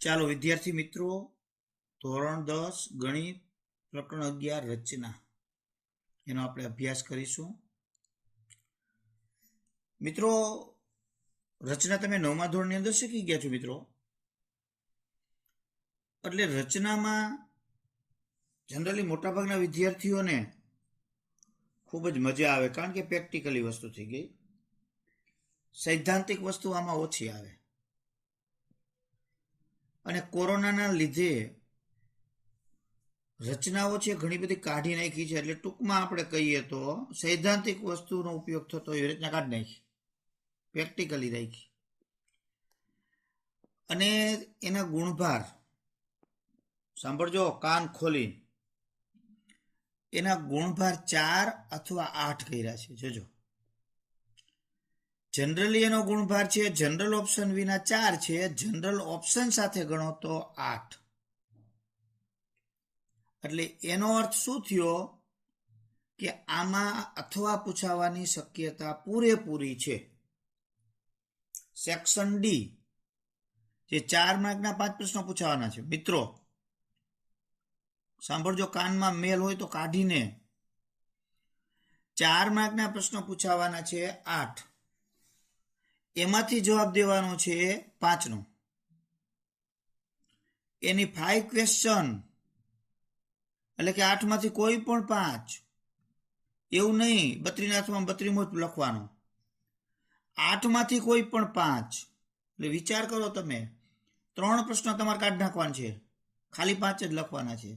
ચાલો વિદ્યાર્થી મિત્રો, ધોરણ 10 ગણિત પ્રકરણ 11 રચના એનો આપણે અભ્યાસ કરીશું. મિત્રો, રચના તમે 9મા ધોરણની અંદર શીખી ગયા છો મિત્રો. એટલે રચનામાં જનરલી મોટાભાગના વિદ્યાર્થીઓને ખૂબ જ મજા આવે, કારણ કે પ્રેક્ટિકલી વસ્તુ થઈ ગઈ. સૈદ્ધાંતિક વસ્તુ આમાં ઓછી આવે. અને કોરોનાના લીધે રચનાઓ છે ઘણી બધી કાઢી નાખી છે. એટલે ટૂંકમાં આપણે કહીએ તો સૈદ્ધાંતિક વસ્તુનો ઉપયોગ થતો એ રચના કાઢી નાખી, પ્રેક્ટિકલી રાખી. અને એના ગુણભાર સાંભળજો કાન ખોલી. એના ગુણભાર 4 અથવા 8 કર્યા છે. જોજો, જનરલી એનો ગુણભાર છે જનરલ ઓપ્શન વિના 4 છે, જનરલ ઓપ્શન સાથે ગણો તો 8. એટલે એનો અર્થ શું થયો કે આમાં અથવા પૂછાવાની શક્યતા પૂરેપૂરી છે. સેક્શન ડી જે 4 માર્કના 5 પ્રશ્નો પૂછાવાના છે. મિત્રો સાંભળજો, કાનમાં મેલ હોય તો કાઢીને. 4 માર્કના પ્રશ્નો પૂછાવાના છે 8. એમાંથી જવાબ દેવાનો છે 5નો. એની 5 ક્વેશ્ચન, એટલે કે 8માંથી કોઈ પણ 5. એવું નહીં 32માં 32 લખવાનો. 8માંથી કોઈ પણ 5. એટલે વિચાર કરો તમે, 3 પ્રશ્નો તમારે કાઢી નાખવાના છે, ખાલી 5 જ લખવાના છે.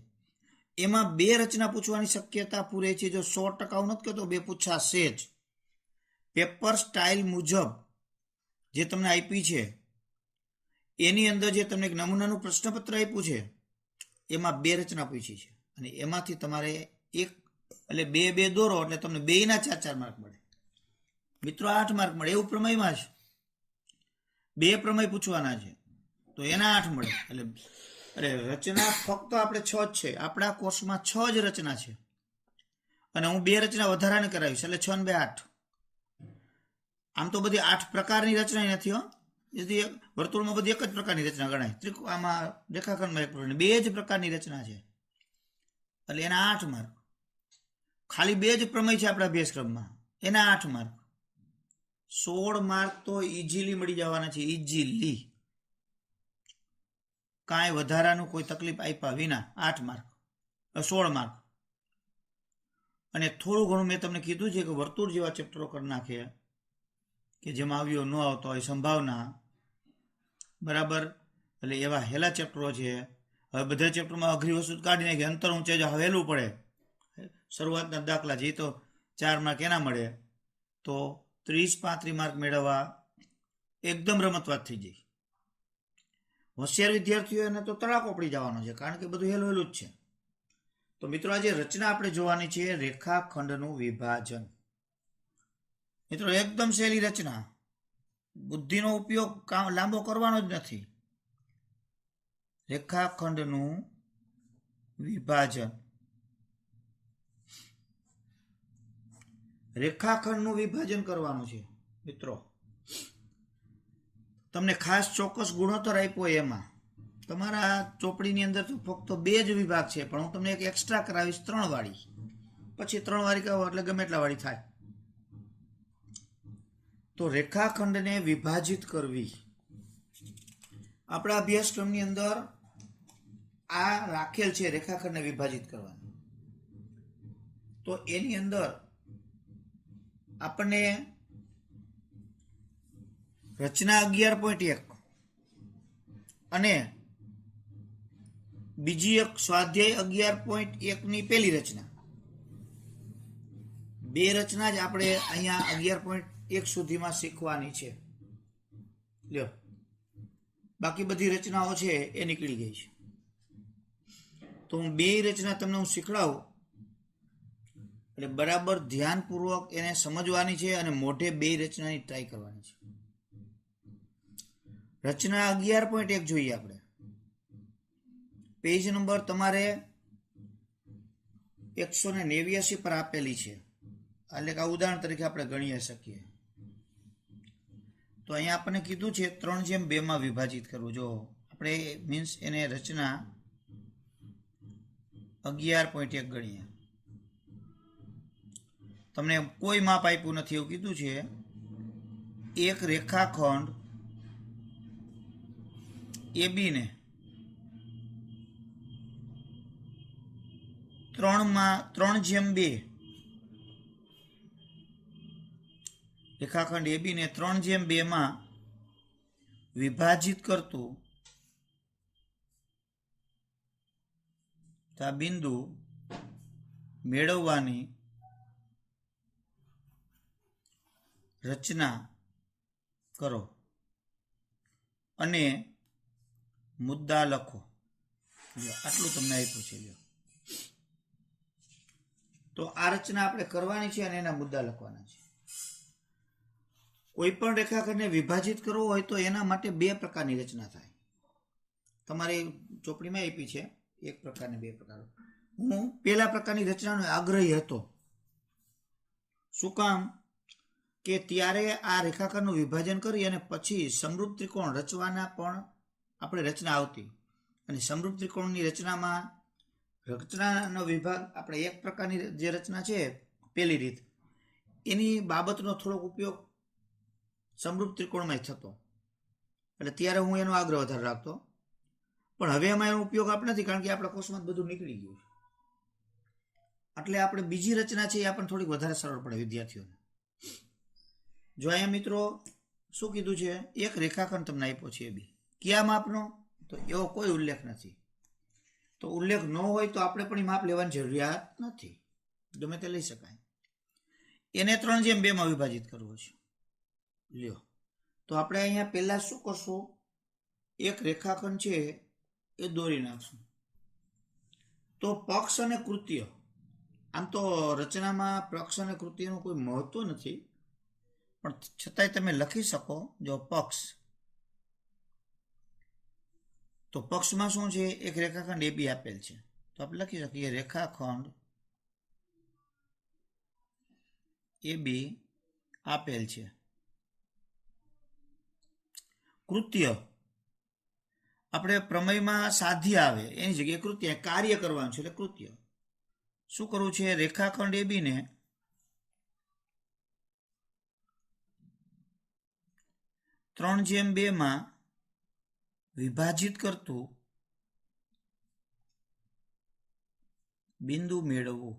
એમાં 2 રચના પૂછવાની શક્યતા પૂરે છે. જો 100% હું નથી કહેતો 2 પૂછાશે જ. પેપર સ્ટાઇલ મુજબ જે તમને આપી છે એની અંદર જે તમને એક નમૂનાનું પ્રશ્નપત્ર આપ્યું છે એમાં 2 રચના પૂછી છે. અને એમાંથી તમારે એક એટલે 2 દોરો એટલે તમને 2ના 4 માર્ક મળે. મિત્રો 8 માર્ક મળે. એવું પ્રમેયમાં છે 2 પ્રમેય પૂછવાના છે તો એના 8 મળે. એટલે રચના ફક્ત આપણે 6 જ છે. આપણા કોર્સમાં 6 જ રચના છે. અને હું 2 રચના વધારાને કરાવીશ, એટલે 6 ને 2 8. આમ તો બધી 8 પ્રકારની રચના નથી. વર્તુળમાં બધી એક જ પ્રકારની રચના ગણાય. આમાં રેખાખંડમાં 1 પ્રકારની, 2 જ પ્રકારની રચના છે. એટલે એના 8 માર્ક. ખાલી 2 જ પ્રમેય છે આપણા અભ્યાસક્રમમાં, એના 8 માર્ક. 16 માર્ક તો ઇઝીલી મળી જવાના છે. ઇઝીલી, કાંઈ વધારાનું કોઈ તકલીફ આપ્યા વિના 8 માર્ક, 16 માર્ક. અને થોડું ઘણું મેં તમને કીધું છે કે વર્તુળ જેવા ચેપ્ટરો કરી નાખે કે જેમાં આવ્યો ન આવતો હોય સંભાવના, બરાબર. એટલે એવા હેલા ચેપ્ટરો છે. હવે બધા ચેપ્ટરમાં અઘરી વસ્તુ કાઢી નાખી. અંતર ઊંચે જો હવેલું પડે. શરૂઆતના દાખલા જે તો 4 માર્ક એના મળે, તો 30-35 માર્ક મેળવવા એકદમ રમતવાત થઈ જાય. હોશિયાર વિદ્યાર્થીઓને તો તડાકો પડી જવાનો છે, કારણ કે બધું હેલું જ છે. તો મિત્રો, આજે રચના આપણે જોવાની છે રેખાખંડનું વિભાજન. મિત્રો એકદમ સહેલી રચના, બુદ્ધિનો ઉપયોગ લાંબો કરવાનો જ નથી. રેખાખંડનું વિભાજન. રેખાખંડનું વિભાજન કરવાનું છે મિત્રો. તમને ખાસ ચોક્કસ ગુણોત્તર આપ્યો. એમાં તમારા ચોપડીની અંદર તો ફક્ત 2 જ વિભાગ છે, પણ હું તમને એક એક્સ્ટ્રા કરાવીશ 3 વાળી. પછી 3 વાળી કહો એટલે ગમે એટલા વાળી થાય. તો રેખાખંડને વિભાજિત કરવી. આપણા અભ્યાસક્રમની અંદર આ રાખેલ છે રેખાખંડને વિભાજિત કરવાની. તો એની અંદર આપણને રચના 11.1 અને બીજી એક સ્વાધ્યાય 11.1ની પહેલી રચના, 2 રચના જ આપણે અહીંયા 11.1 સુધીમાં શીખવાની છે. લ્યો, બાકી બધી રચનાઓ છે એ નીકળી ગઈ છે. તો હું 2 રચના તમને હું શીખડાવું, એટલે બરાબર ધ્યાનપૂર્વક એને સમજવાની છે અને મોઢે 2 રચનાની ટ્રાય કરવાની છે. રચના 11.1 જોઈએ આપણે. પેજ નંબર તમારે 189 પર આપેલી છે. એટલે કે ઉદાહરણ તરીકે આપણે ગણી શકીએ. તો અહીંયા આપણને કીધું છે 3/2 માં વિભાજિત કરવું. જો આપણે મીન્સ એને રચના 11.1 ગણીએ. તમને કોઈ માપ આપ્યું નથી, એવું કીધું છે એક રેખાખંડ AB ને 3/2 રેખાખંડ AB ને 3/2 માં વિભાજિત કરતું આ બિંદુ મેળવવાની રચના કરો અને મુદ્દા લખો. આટલું તમને આપ્યું છે. તો આ રચના આપણે કરવાની છે અને એના મુદ્દા લખવાના છે. કોઈ પણ રેખાખંડને વિભાજિત કરવો હોય તો એના માટે બે પ્રકારની રચના થાય. તમારી ચોપડીમાં આપી છે એક પ્રકારની, બે પ્રકાર. હું પહેલા પ્રકારની રચનાનો આગ્રહી હતો. શું કામ? કે ત્યારે આ રેખાખંડનું વિભાજન કરી અને પછી સમરૂપ ત્રિકોણ રચવાના પણ આપણે રચના આવતી. અને સમરૂપ ત્રિકોણની રચનામાં રચનાનો વિભાગ આપણે એક પ્રકારની જે રચના છે પહેલી રીત, એની બાબતનો થોડોક ઉપયોગ સમરૂપ ત્રિકોણમાં થતો. એટલે ત્યારે હું એનો આગ્રહ વધારે રાખતો. પણ હવે એમાં એનો ઉપયોગ આપણે નથી, કારણ કે આપણા કોર્સમાં બધું નીકળી ગયું છે. એટલે આપણે બીજી રચના છે એ આપણને થોડીક વધારે સરળ પડે વિદ્યાર્થીઓને. જો અહીંયા મિત્રો શું કીધું છે, એક રેખાખંડ તમને આપ્યો છે AB. કયા માપનો? તો એવો કોઈ ઉલ્લેખ નથી. તો ઉલ્લેખ ન હોય તો આપણે પણ માપ લેવાની જરૂરિયાત નથી, ગમે તે લઈ શકાય. એને 3/2 માં વિભાજિત કરવો છે. લ્યો, તો આપણે અહીંયા પહેલા શું કરશું, એક રેખાખંડ છે એ દોરી નાખશું. તો પક્ષ અને કૃત્ય, આમ તો રચનામાં પક્ષ અને કૃત્યનું કોઈ મહત્વ નથી, પણ છતાંય તમે લખી શકો. જો પક્ષ, તો પક્ષમાં શું છે, એક રેખાખંડ AB આપેલ છે, તો આપણે લખી શકીએ રેખાખંડ AB આપેલ છે. કૃત્ય આપણે પ્રમેયમાં સાધ્ય આવે એની જગ્યાએ કૃત્ય, કાર્ય કરવાનું છે એટલે કૃત્ય. શું કરવું છે, રેખાખંડ AB ને 3/2 માં વિભાજિત કરતું બિંદુ મેળવવું.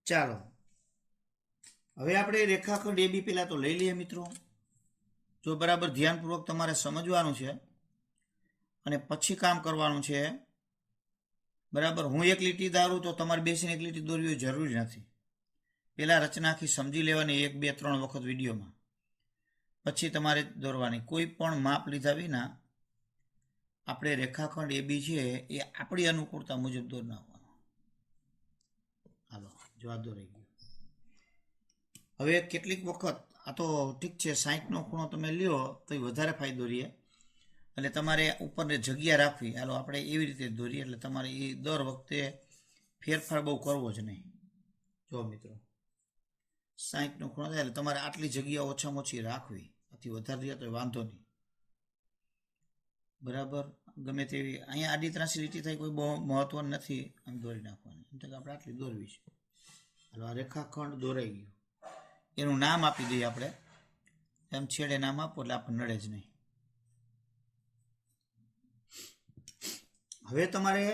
ચાલો હવે આપણે રેખાખંડ AB પહેલા તો લઈ લઈએ મિત્રો. જો બરાબર ધ્યાનપૂર્વક તમારે સમજવાનું છે અને પછી કામ કરવાનું છે. બરાબર, હું એક લીટી ધારું તો તમારે બેસીને એક લીટી દોરવી જરૂરી નથી. પહેલા રચના આખી સમજી લેવાની 1, 2, 3 વખત વિડીયોમાં, પછી તમારે દોરવાની. કોઈ પણ માપ લીધા વિના આપણે રેખાખંડ AB છે એ આપણી અનુકૂળતા મુજબ દોર નાખવાનો. હાલો, જો આ દોરાઈ ગયું. હવે કેટલીક વખત આ તો ઠીક છે, 60નો ખૂણો તમે લ્યો તો વધારે ફાયદો રહે. એટલે તમારે ઉપરને જગ્યા રાખવી. હાલો આપણે એવી રીતે દોરીએ, એટલે તમારે એ દર વખતે ફેરફાર બહુ કરવો જ નહીં. જો મિત્રો 60નો ખૂણો થાય એટલે તમારે આટલી જગ્યા ઓછામાં ઓછી રાખવી. આથી વધારે રહે તો વાંધો નહીં. બરાબર, ગમે તેવી અહીંયા આડી ત્રાસી લીટી થાય કોઈ બહુ મહત્વ નથી, આમ દોરી નાખવાની. એમ તો આપણે આટલી દોરવી છે. હાલો, આ રેખાખંડ દોરાઈ ગયું. એનું નામ આપી દઈએ આપણે. એમ છેડે નામ આપો એટલે આપણને નડે જ નહીં. હવે તમારે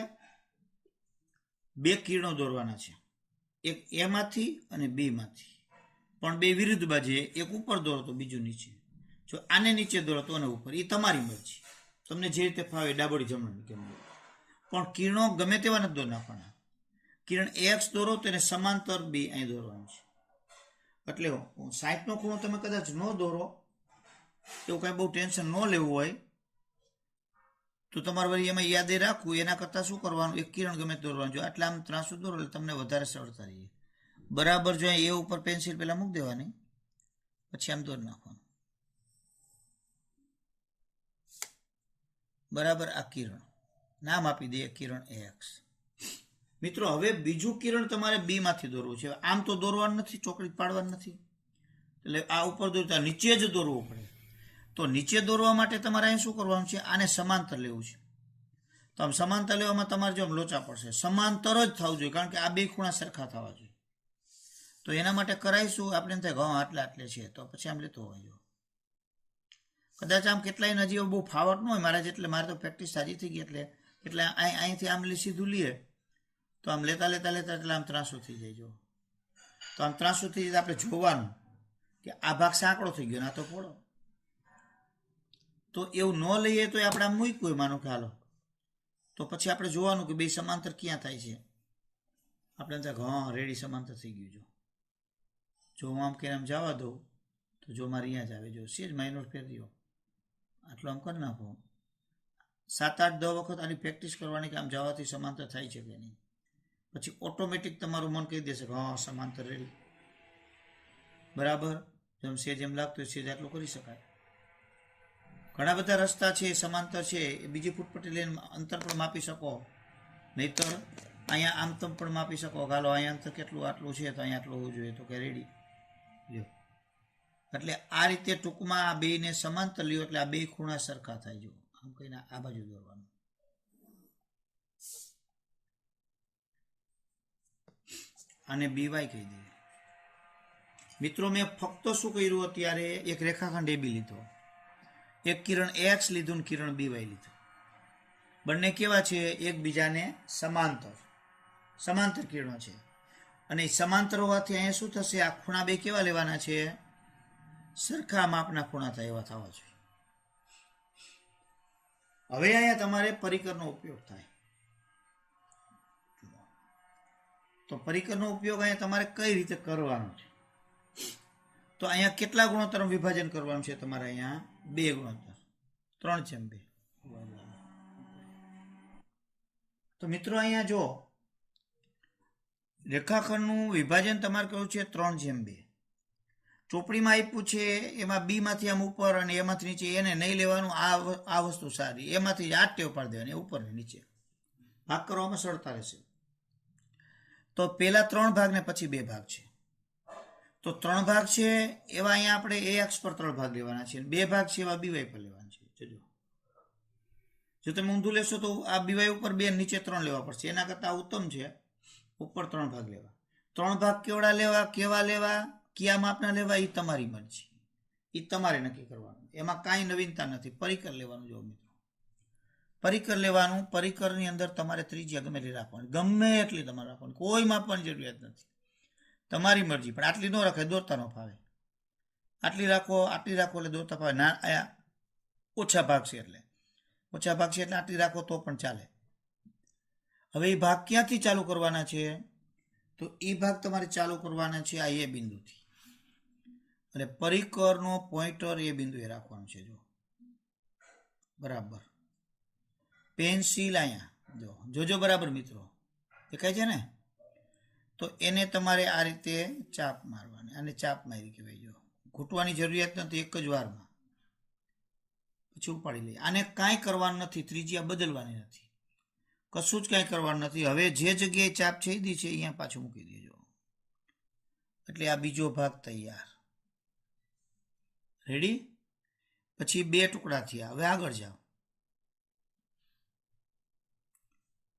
બે કિરણો દોરવાના છે, એક A માંથી અને B માંથી, પણ બે વિરુદ્ધ બાજુએ. એક ઉપર દોરો તો બીજું નીચે. જો આને નીચે દોરો તો આને ઉપર. એ તમારી મરજી, તમને જે રીતે ફાવે ડાબોડી જમણી કેમ. પણ કિરણો ગમે તેવા નથી દોરી નાખવાના. કિરણ X દોરો તેને સમાંતર B અહીં દોરવાનું છે. એટલે 60નો ખૂણો તમે કદાચ ન દોરો, એવું કાંઈ બહુ ટેન્શન ન લેવું હોય તો તમારે વળી એમાં યાદ રાખવું. એના કરતાં શું કરવાનું, એક કિરણ ગમે દોરવાનું. જો આટલા આમ ત્રાસું દોરો એટલે તમને વધારે સરળતા રહીએ. બરાબર, જો એ ઉપર પેન્સિલ પહેલાં મૂકી દેવાની, પછી આમ દોરી નાખવાનું. બરાબર, આ કિરણ નામ આપી દઈએ કિરણ X. મિત્રો હવે બીજું કિરણ તમારે B માંથી દોરવું છે. આમ તો દોરવાનું નથી, ચોકડી પાડવાનું નથી. એટલે આ ઉપર દોરતા નીચે જ દોરવું પડે. તો નીચે દોરવા માટે તમારે અહીં શું કરવાનું છે? આને સમાંતર લેવું છે. તો આમ સમાંતર લેવામાં તમારે જો લોચા પડશે. સમાંતર જ થવું જોઈએ, કારણ કે આ બે ખૂણા સરખા થવા જોઈએ. તો એના માટે કરાવીશું આપણે એમ થાય આટલે આટલે છે, તો પછી આમ લેતો હોય. કદાચ આમ કેટલાય નજીવો બહુ ફાવટ ન હોય મારા જેટલે, મારે તો પ્રેક્ટિસ સારી થઈ ગઈ એટલે અહીંથી આમ સીધું લઈએ તો આમ લેતા લેતા લેતા એટલે આમ ત્રાસું થઈ જાય. જો તો આમ ત્રાસું થઈ જાય આપણે જોવાનું કે આ ભાગ સાંકડો થઈ ગયો, ના તો પોળો. તો એવું ન લઈએ તો આપણે આમ મૂક્યું માનો કે હાલો, તો પછી આપણે જોવાનું કે બે સમાંતર ક્યાં થાય છે. આપણે ત્યાં રેડી સમાંતર થઈ ગયું. જો હું આમ કે આમ જવા દઉં તો જો મારે અહીંયા જ આવે. જો સેજ માઇનોર ફેરવી દો, આટલો આમ કરી નાખો. 7-8-10 વખત આની પ્રેક્ટિસ કરવાની કે આમ જવાથી સમાંતર થાય છે કે નહીં. પછી ઓટોમેટિક તમારું મન કહી દેશે કે સમાંતર રેડી. બરાબર, જેમ સેજ એમ લાગતું હોય સેજ આટલું કરી શકાય. ઘણા બધા રસ્તા છે સમાંતર છે, એ બીજી ફૂટપટ્ટી લઈને અંતર પણ માપી શકો. નહીતર અહીંયા આમ તમ પણ માપી શકો. હાલો અહીંયા અંતર કેટલું આટલું છે તો અહીંયા આટલું હોવું જોઈએ, તો કે રેડી. લ્યો, એટલે આ રીતે ટૂંકમાં આ બેને સમાંતર લ્યો એટલે આ બે ખૂણા સરખા થાય. જો આમ કહીને આ બાજુ દોરવાનું. આને બીવાય કહી દઈએ. મિત્રો મેં ફક્ત શું કર્યું, અત્યારે એક રેખાખંડ AB લીધો, એક કિરણ AX લીધું ને કિરણ BY લીધું. બંને કેવા છે? એકબીજાને સમાંતર કિરણો છે. અને સમાંતર હોવાથી અહીંયા શું થશે? આ ખૂણા બે કેવા લેવાના છે? સરખા માપના ખૂણા થાય એવા થવા જોઈએ. હવે અહીંયા તમારે પરિકરનો ઉપયોગ થાય. તો પરિકરનો ઉપયોગ અહીંયા તમારે કઈ રીતે કરવાનો છે? તો અહીંયા કેટલા ગુણોત્તર વિભાજન કરવાનું છે તમારે? અહીંયા 2 ગુણોત્તર, 3/2. તો મિત્રો અહીંયા જો રેખાખંડનું વિભાજન તમારે કહ્યું છે 3/2. ચોપડીમાં આપ્યું છે એમાં B માંથી આમ ઉપર અને એમાંથી નીચે, એને નહીં લેવાનું. આ વસ્તુ સારી, એમાંથી આ ટેવ પાડી દેવાની, ઉપર ને નીચે ભાગ કરવામાં સરળતા રહેશે. તો પહેલા 3 ભાગ ને પછી 2 ભાગ છે. તો 3 ભાગ છે એવા અહીંયા આપણે AX પર 3 ભાગ લેવાના છે, 2 ભાગ છે એવા BY પર લેવાના છે. જો તમે ઊંધું લેશો તો આ BY ઉપર 2 નીચે 3 લેવા પડશે. એના કરતાં ઉત્તમ છે ઉપર 3 ભાગ લેવા. 3 ભાગ કેવડા લેવા, કેવા લેવા, કયા માપના લેવા, એ તમારી મરજી, એ તમારે નક્કી કરવાનું. એમાં કાંઈ નવીનતા નથી. પરિકર લેવાનું. જો મિત્રો પરિકર લેવાનું. પરિકરની અંદર તમારે ત્રિજ્યા ગમે એટલી રાખવાની, ગમે એટલી તમારે રાખવાની, કોઈ માપવાની જરૂરિયાત નથી, તમારી મરજી. પણ આટલી ન રાખાય, દોરતા ન ફાવે. આટલી રાખો એટલે દોરતા ફાવે. ના, આયા ઓછા ભાગ છે એટલે આટલી રાખો તો પણ ચાલે. હવે એ ભાગ ક્યાંથી ચાલુ કરવાના છે? તો એ ભાગ તમારે ચાલુ કરવાના છે આ A બિંદુથી. અને પરિકરનો પોઈન્ટર એ બિંદુએ રાખવાનું છે. જો બરાબર, પેન્સિલ અહીંયા જોજો બરાબર મિત્રો, દેખાય છે ને? તો એને તમારે આ રીતે ચાપ મારવાની. આને ચાપ મારી કહેવાય. જો ઘૂંટવાની જરૂરિયાત નથી, એક જ વારમાં પછી ઉપાડી લઈએ. આને કાંઈ કરવાનું નથી, ત્રિજ્યા બદલવાની નથી, કશું જ કાંઈ કરવાનું નથી. હવે જે જગ્યાએ ચાપ છેદી છે અહીંયા પાછું મૂકી દેજો. એટલે આ બીજો ભાગ તૈયાર, રેડી. પછી 2 ટુકડા થયા. હવે આગળ જાઓ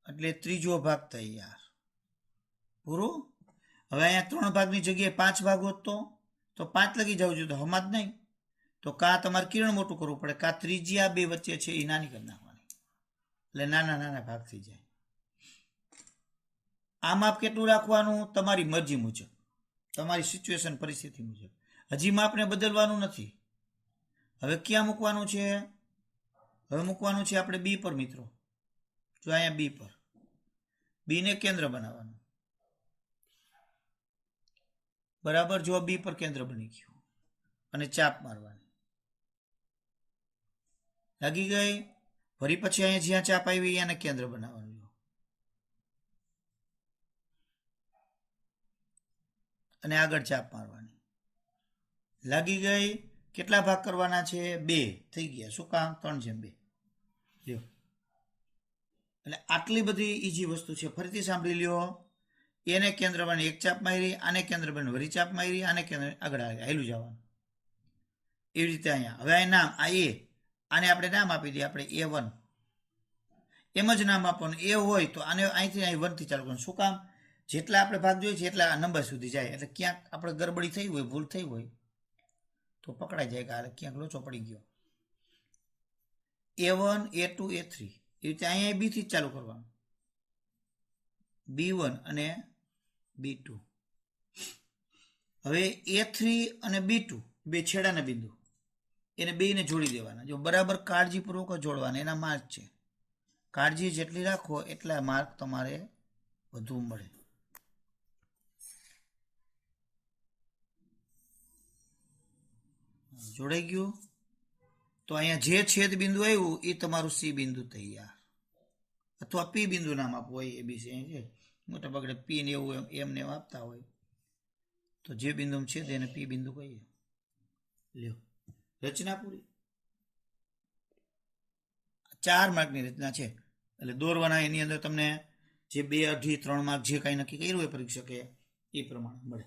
એટલે ત્રીજો ભાગ તૈયાર, પૂરું. હવે અહીંયા 3 ભાગની જગ્યાએ 5 ભાગ હોત તો 5 લગી જવું જોઈએ. તો હમણાં જ નહીં, તો કાં તમારે કિરણ મોટું કરવું પડે, કાં ત્રિજ્યા 2 વચ્ચે છે એ નાની કરી નાખવાની, એટલે નાના ભાગ થઈ જાય. આ માપ કેટલું રાખવાનું? તમારી મરજી મુજબ, તમારી સિચ્યુએશન પરિસ્થિતિ મુજબ. હજી માપને બદલવાનું નથી. હવે ક્યાં મૂકવાનું છે? હવે મૂકવાનું છે આપણે B પર મિત્રો. જો અહીંયા B પર, B ને કેન્દ્ર બનાવવાનું. બરાબર, જો B પર કેન્દ્ર બની ગયું અને ચાપ મારવાની. લાગી ગઈ. ફરી પછી અહીંયા જ્યાં ચાપ આવી એને કેન્દ્ર બનાવવાનું અને આગળ ચાપ મારવાની. લાગી ગઈ. કેટલા ભાગ કરવાના છે? 2 થઈ ગયા. શું કામ? 3/2. લ્યો, એટલે આટલી બધી ઈઝી વસ્તુ છે. ફરીથી સાંભળી લ્યો. એને કેન્દ્ર બની એક ચાપ મારી, આને કેન્દ્ર બની વરી ચાપ મારી, આને કેન્દ્ર આગળ હાલ્યું જવાનું. એવી રીતે અહીંયા હવે આ નામ આ એ, આને આપણે નામ આપી દઈએ આપણે A1. એમ જ નામ આપવાનું. એ હોય તો આને અહીંથી અહીં 1 થી ચાલુ કરવાનું. શું કામ? જેટલા આપણે ભાગ જોઈએ છે એટલા નંબર સુધી જાય. એટલે ક્યાંક આપણે ગડબડી થઈ હોય, ભૂલ થઈ હોય તો પકડાઈ જાય કે આ ક્યાંક લોચો પડી ગયો. A1, A2, A3 એવી રીતે અહીંયા B થી જ ચાલુ કરવાનું. B1 અને B2. હવે A3 અને B2 બે છેડાના બિંદુ, એને બેને જોડી દેવાના. જો બરાબર કાળજીપૂર્વક જોડવાના, એના માર્ક છે. કાળજી જેટલી રાખો એટલા માર્ક તમારે વધુ મળે. જોડાઈ ગયું? તો અહીંયા જે છેદ બિંદુ આવ્યું એ તમારું C બિંદુ તૈયાર, અથવા P બિંદુ નામ આપવું હોય. ABC છે મોટા ભાગે P ને એવું એમને આપતા હોય તો જે બિંદુ છે તેને P બિંદુ કહીએ. લ્યો, રચના પૂરી. 4 માર્કની રચના છે એટલે દોરવાના. એની અંદર તમને જે 2, 2.5, 3 માર્ક જે કાંઈ નક્કી કર્યું હોય પરીક્ષકે એ પ્રમાણે મળે.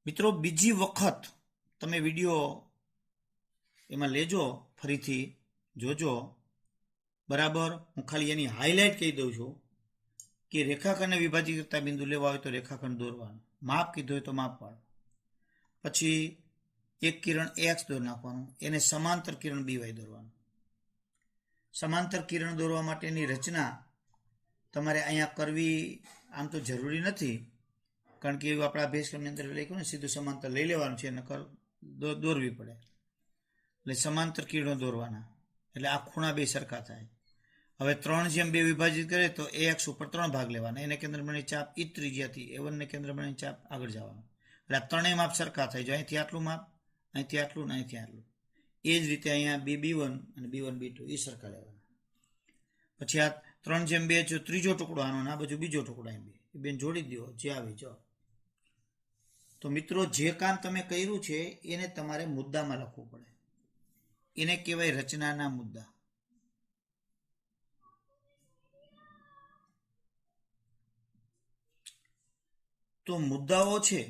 મિત્રો, બીજી વખત તમે વિડીયો એમાં લેજો, ફરીથી જોજો બરાબર. હું ખાલી એની હાઇલાઇટ કહી દઉં છું કે રેખાખંડને વિભાજિત કરતા બિંદુ લેવા હોય તો રેખાખંડ દોરવાનું, માપ કીધું હોય તો માપ પાડો. પછી એક કિરણ X દોર નાખવાનું, એને સમાંતર કિરણ BY દોરવાનું. સમાંતર કિરણ દોરવા માટેની રચના તમારે અહીંયા કરવી આમ તો જરૂરી નથી, કારણ કે એવું આપણા અભ્યાસક્રમની અંદર લખ્યું ને, સીધું સમાંતર લઈ લેવાનું છે, નકર દોરવી પડે. એટલે સમાંતર કિરણો દોરવાના એટલે આ ખૂણા બે સરખા થાય. હવે 3/2 વિભાજિત કરે તો AX ઉપર 3 ભાગ લેવાના. એને કેન્દ્ર બની ચાપ E ત્રિજ્યાથી A1 ને કેન્દ્ર બની ચાપ આગળ જવાનું. એટલે આ ત્રણેય માપ સરખા થાય. જો અહીંથી આટલું માપ, અહીંથી આટલું ને અહીંથી આટલું. એ જ રીતે અહીંયા B1 અને B1 B2 એ સરખા લેવાના. પછી આ 3/2 જો ત્રીજો ટુકડો આનો, આ બાજુ બીજો ટુકડો અહીં એ બેન જોડી દો જે આવી જાઓ. તો મિત્રો, જે કામ તમે કર્યું છે એને તમારે મુદ્દામાં લખવું પડે. એને કહેવાય રચનાના મુદ્દા. તો મુદ્દાઓ છે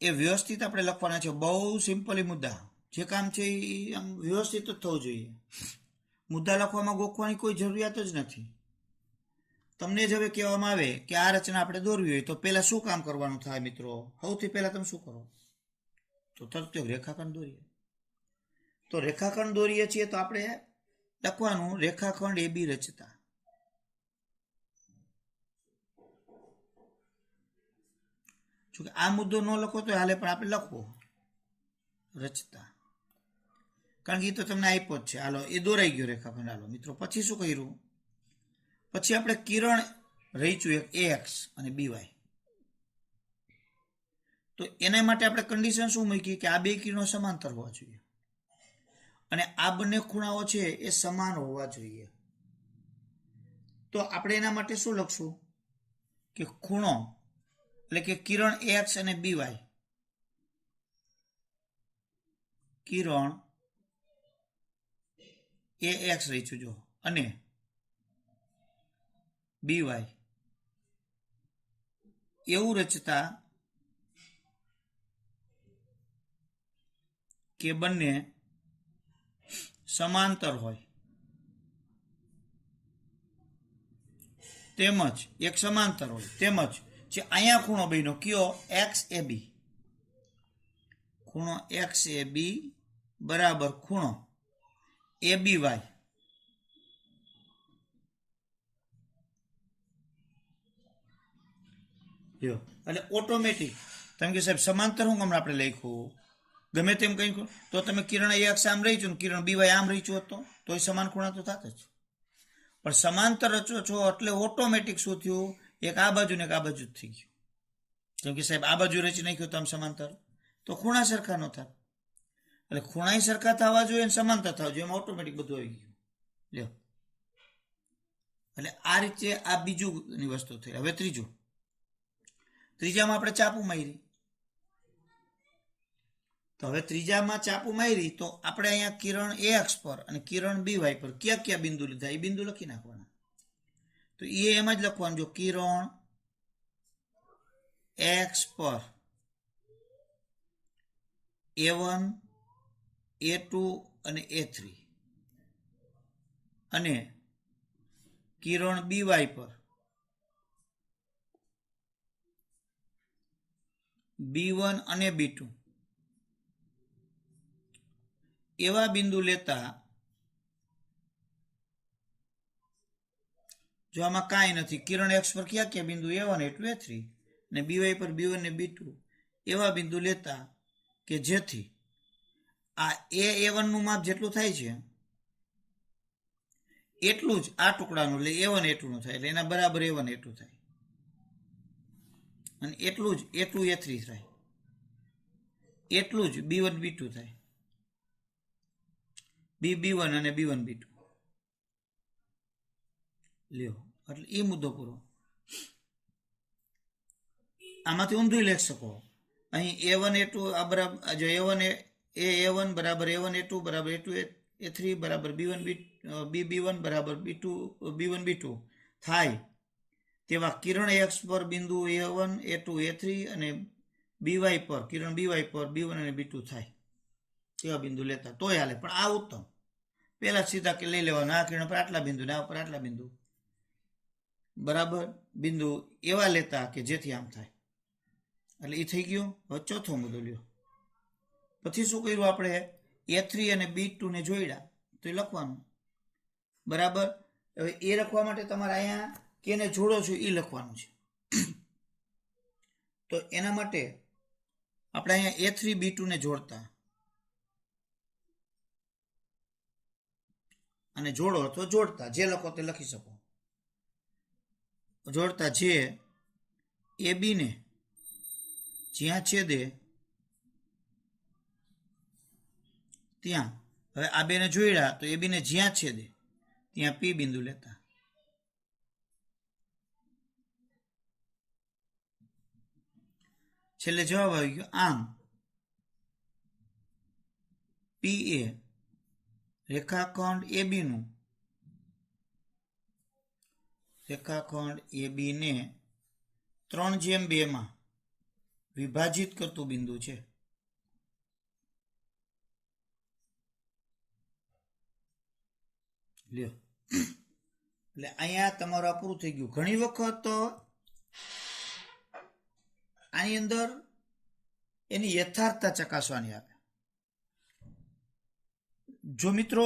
એ વ્યવસ્થિત આપણે લખવાના છે. બહુ સિમ્પલી મુદ્દા. જે કામ છે એ આમ વ્યવસ્થિત જ થવું જોઈએ. મુદ્દા લખવામાં ગોખવાની કોઈ જરૂરિયાત જ નથી. તમને જ હવે કહેવામાં આવે કે આ રચના આપણે દોરવી હોય તો પહેલા શું કામ કરવાનું થાય મિત્રો? સૌથી પહેલા તમે શું કરો? તો તરત રેખાખંડ દોરીએ. તો રેખાખંડ દોરીએ છીએ તો આપણે લખવાનું રેખાખંડ AB રચતા. જોકે આ મુદ્દો ન લખો તો હાલે, પણ આપણે લખવો રચતા, કારણ કે એ તો તમને આપ્યો જ છે. હાલો, એ દોરાઈ ગયો રેખાખંડ. હાલો મિત્રો, પછી શું કર્યું? પછી આપણે કિરણ રહીશું એક AX અને BY. તો એના માટે આપણે કન્ડિશન શું મૂકી કે આ બે કિરણો સમાંતર હોવા જોઈએ અને આ બંને ખૂણાઓ છે એ સમાન હોવા જોઈએ. તો આપણે એના માટે શું લખશું કે ખૂણો એટલે કે કિરણ AX અને BY, કિરણ AX રહીશું જો, અને BY એવું રચતા કે બંને સમાંતર હોય, તેમજ એક સમાંતર હોય, તેમજ જે અહીંયા ખૂણો બન્યો કયો XAB, ખૂણો XAB બરાબર ખૂણો ABY. એટલે ઓટોમેટિક તમે કે સાહેબ સમાંતર હું હમણાં આપણે લખ્યું ગમે તેમ કહ્યું તો તમે કિરણ AX આમ રહી છો ને કિરણ BY આમ રહી છો તો એ સમાન ખૂણા તો થતા જ. પણ સમાંતર રચો છો એટલે ઓટોમેટિક શું થયું? એક આ બાજુ ને એક આ બાજુ જ થઈ ગયું. જેમ કે સાહેબ આ બાજુ રચી નાખ્યું તમે સમાંતર તો ખૂણા સરખા ન થાય. એટલે ખૂણા સરખા થવા જોઈએ અને સમાંતર થવા જોઈએ, એમાં ઓટોમેટિક બધું આવી ગયું. લ્યો, એટલે આ રીતે આ બીજું વસ્તુ થઈ. હવે ત્રીજામાં આપણે ચાપુ મારી. તો હવે ત્રીજામાં ચાપુ મારી તો આપણે અહીંયા કિરણ AX પર અને કિરણ BY પર ક્યાં ક્યાં બિંદુ લીધા એ બિંદુ લખી નાખવાના. તો એ એમ જ લખવાનું, જો કિરણ એક્સ પર A1 A2 અને A3 અને કિરણ BY પર B1 અને B2 એવા બિંદુ લેતા, જો આમાં કાંઈ નથી, કિરણ એક્સ પર ક્યાં ક્યાં બિંદુ A1 A2 A3 અને BY પર B1 ને B2 એવા બિંદુ લેતા કે જેથી આ A1 નું માપ જેટલું થાય છે એટલું જ આ ટુકડાનું એટલે A1 A2 નું થાય, એટલે એના બરાબર A1 A2 થાય અને એટલું જ A2 A3 થાય, એટલું જ B1 B2 થાય, B1 અને B1 B2 લ્યો. એટલે એ મુદ્દો પૂરો. આમાંથી ઊંધું લખી શકો. અહીં A1 A2 બરાબર, જો A1 બરાબર A1 A2 બરાબર A2 A3 બરાબર B1 બરાબર B1 B2 થાય તેવા કિરણ એક્સ પર બિંદુ A1 A2 A3 અને BY પર કિરણ BY પર B1 અને B2 થાય તેવા બિંદુ લેતા તોય હાલે, પણ આ ઉત્તમ. પહેલા સીધા કે લઈ લેવાના, આ કિરણ પર આટલા બિંદુ ને આ પર આટલા બિંદુ બરાબર બિંદુ એવા લેતા કે જેથી આમ થાય. એટલે એ થઈ ગયો. હવે ચોથો મુદ્દો લ્યો. પછી શું કર્યું આપણે? A3 અને B2 ને જોડ્યા તો એ લખવાનું બરાબર. હવે એ લખવા માટે તમારે અહીંયા કેને જોડો છો એ લખવાનું છે. તો એના માટે આપણે અહીંયા A3 B2 ને જોડતા અને જોડો તો જોડતા, જે લખો તે લખી શકો. જોડતા જે AB ને જ્યાં છેદે ત્યાં, હવે આ બેને જોડ્યા તો AB ને જ્યાં છેદે ત્યાં P બિંદુ લેતા. છેલ્લે જવાબ આવી ગયો. આમ PA રેખાખંડ AB નું રેખાખંડ AB ને 3:2 માં વિભાજિત કરતું બિંદુ છે. લ્યો, એટલે અહીંયા તમારું આ પૂરું થઈ ગયું. ઘણી વખત આની અંદર એની યથાર્થતા ચકાસવાની આવે. જો મિત્રો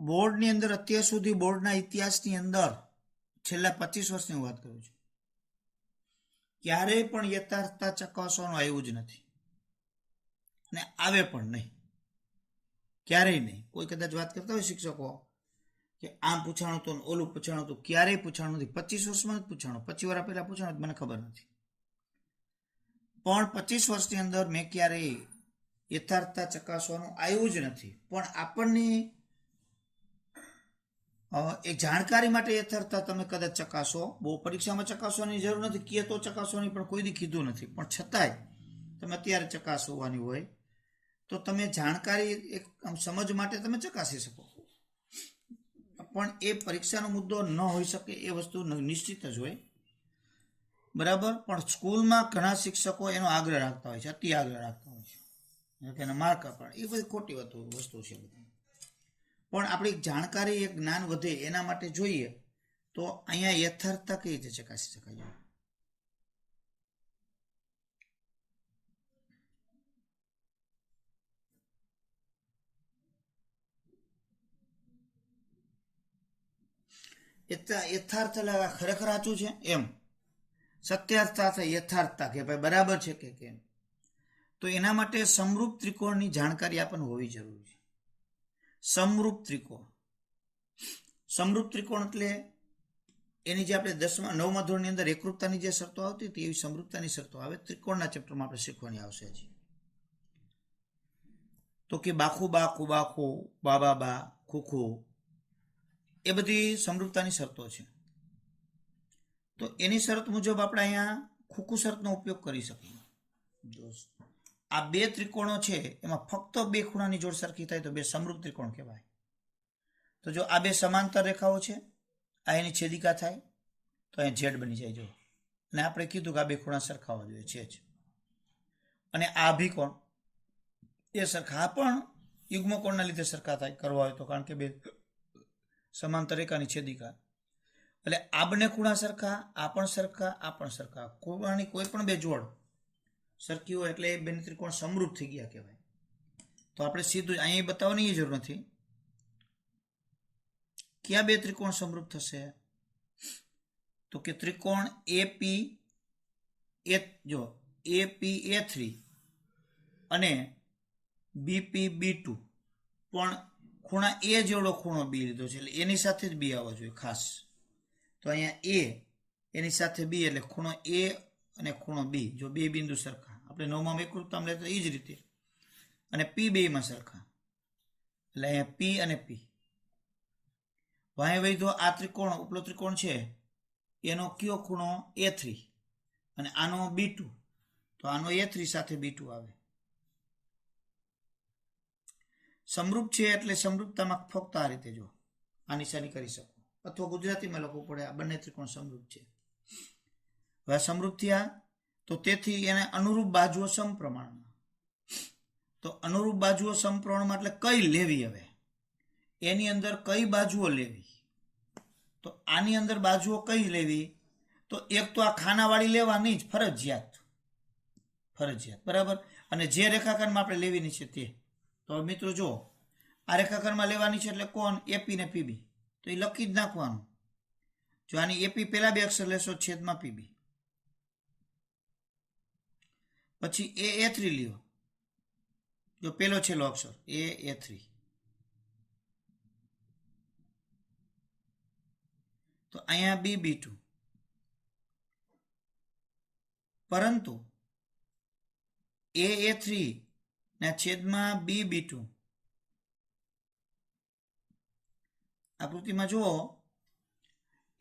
બોર્ડની અંદર અત્યાર સુધી બોર્ડના ઇતિહાસની અંદર છેલ્લા 25 વર્ષની વાત કરું છું, ક્યારેય પણ યથાર્થતા ચકાસવાનું આવ્યું જ નથી અને આવે પણ નહીં, ક્યારેય નહીં. કોઈ કદાચ વાત કરતા હોય શિક્ષકો કે આમ પૂછાણું હતું ઓલું પૂછાણું હતું, ક્યારેય પૂછાણું નથી. 25 વર્ષમાં જ પૂછાણું, 25 વર્ષ પહેલા પૂછાણું મને ખબર નથી, પણ 25 વર્ષની અંદર મેં ક્યારેય યથાર્થતા ચકાસવાનું આવ્યું જ નથી. પણ આપણને એ જાણકારી માટે યથાર્થતા તમે કદાચ ચકાસો, બહુ પરીક્ષામાં ચકાસવાની જરૂર નથી, કે તો ચકાસવાની પણ કોઈ દી કીધું નથી, પણ છતાંય તમે અત્યારે ચકાસવાની હોય તો તમે જાણકારી એક સમજ માટે તમે ચકાસી શકો. પણ એ પરીક્ષાનો મુદ્દો ન હોઈ શકે એ વસ્તુ નિશ્ચિત જ હોય બરાબર. પણ સ્કૂલમાં ઘણા શિક્ષકો એનો આગ્રહ રાખતા હોય છે, અતિ આગ્રહ રાખતા હોય છે, એના માર્ક આપવા, એ બધી ખોટી વસ્તુ છે બધી. પણ આપણી જાણકારી એક જ્ઞાન વધે એના માટે જોઈએ તો અહીંયા યથાર્થતા કઈ રીતે ચકાસી શકાય? યથાર્થ ખરેખર સાચું છે એમ, સત્યાર્થતા યથાર્થતા કે ભાઈ બરાબર છે કે કેમ. તો એના માટે સમરૂપ ત્રિકોણની જાણકારી આપણને હોવી જરૂરી છે. સમરૂપ ત્રિકોણ, સમરૂપ ત્રિકોણ એટલે એની જે આપણે 9મા ધોરણની અંદર એકરૂપતાની જે શરતો આવતી હતી એવી સમરૂપતાની શરતો આવે. ત્રિકોણના ચેપ્ટરમાં આપણે શીખવાની આવશે હજી. તો કે બાખુ બા કુબાખુ બાબા બા ખુખુ, એ બધી સમરૂપતાની શરતો છે. તો એની શરત મુજબ આપણે અહીંયા ખુખુ શરતનો ઉપયોગ કરી શકીએ. આ બે ત્રિકોણો છે એમાં ફક્ત બે ખૂણાની જોડ સરખી થાય તો બે સમરૂપ ત્રિકોણ કહેવાય. તો જો આ બે સમાંતર રેખાઓ છે, આ એની છેદિકા થાય, તો અહીંયા ઝેડ બની જાય જો. અને આપણે કીધું કે આ બે ખૂણા સરખા હોવા જોઈએ છે જ. અને આ ભી કોણ એ સરખા પણ યુગ્મકોણના લીધે સરખા થાય કરવા હોય તો, કારણ કે બે સમાંતર રેખાની છેદિકા. એટલે આ બંને ખૂણા સરખા, આ પણ સરખા, આ પણ સરખા. ખૂણાની કોઈ પણ બે જોડ સરખી હોય એટલે એ બે ત્રિકોણ સમરૂપ થઈ ગયા કહેવાય. તો આપણે સીધું અહીં બતાવવાની જરૂર નથી. ક્યાં બે ત્રિકોણ સમરૂપ થશે? તો કે ત્રિકોણ એપી જો APA3 અને BPB2 પણ ખૂણા એ જેવડો ખૂણો બી લીધો છે એટલે એની સાથે જ બી આવવો જોઈએ ખાસ. તો અહીંયા એ એની સાથે બી એટલે ખૂણો એ અને ખૂણો બી, જો બે બિંદુ સરખા, આપણે 9માં એકરૂપતામાં લેતો એ જ રીતે, અને પી બેમાં સરખા એટલે અહીંયા પી અને પી. વાય વૈધો આ ત્રિકોણ ઉપલો ત્રિકોણ છે એનો કયો ખૂણો A3 અને આનો B2, તો આનો A3 સાથે B2 આવે. સમરૂપ છે એટલે સમરૂપતામાં ફક્ત આ રીતે જો આ નિશાની કરી શકો, અથવા ગુજરાતીમાં લખવું પડે આ બંને ત્રિકોણ સમરૂપ છે. હવે સમરૂપ થયા તો તેથી એને અનુરૂપ બાજુઓ સમપ્રમાણમાં. તો અનુરૂપ બાજુઓ સમપ્રમાણમાં એટલે કઈ લેવી? હવે એની અંદર કઈ બાજુઓ લેવી? તો આની અંદર બાજુઓ કઈ લેવી? તો એક તો આ ખાનાવાળી લેવાની જ ફરજિયાત, બરાબર. અને જે રેખાખંડમાં આપણે લેવીની છે તે, તો મિત્રો જો આ રેખાખંડમાં લેવાની છે એટલે કોણ? એપી ને પીબી, તો એ લખી જ નાખવાનું. જો આની એપી પેલા બે અક્ષર લેશો છેદમાં પીબી, પછી A3 લ્યો, જો પેલો છેલ્લો અક્ષર A3, તો અહીંયા BB2, પરંતુ A3 ના છેદમાં BB2 આકૃતિમાં જુઓ,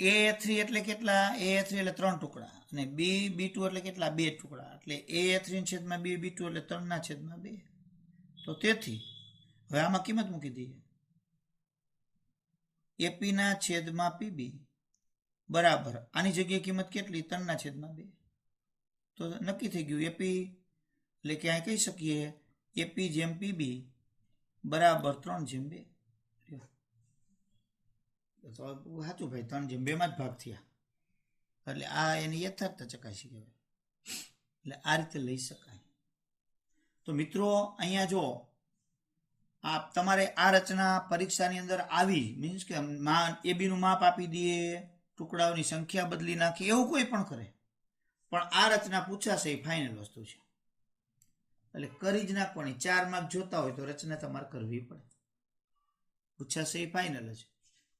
A3 એટલે કેટલા? A3 એટલે 3 ટુકડા અને BB2 એટલે કેટલા? 2 ટુકડા. એટલે A3 છેદમાં BB2 એટલે 3 છેદમાં 2. તો તેથી હવે આમાં કિંમત મૂકી દઈએ. AP ના છેદમાં PB બરાબર આની જગ્યાએ કિંમત કેટલી? 3 છેદમાં 2. તો નક્કી થઈ ગયું. AP એટલે કે અહીં કહી શકીએ AP જેમ PB બરાબર 3/2. સાચું ભાઈ, 3/2 માં જ ભાગ થયા. એટલે આ એની યથાર્થતા ચકાસી કહેવાય. એટલે આ રીતે લઈ શકાય. તો મિત્રો અહીંયા જો આ તમારે આ રચના પરીક્ષાની અંદર આવી, મીન્સ કે AB નું માપ આપી દઈએ, ટુકડાઓની સંખ્યા બદલી નાખી, એવું કોઈ પણ કરે, પણ આ રચના પૂછાશે એ ફાઇનલ વસ્તુ છે. એટલે કરી જ નાખવાની. 4 માર્ક જોતા હોય તો રચના તમારે કરવી પડે. પૂછાશે એ ફાઇનલ જ.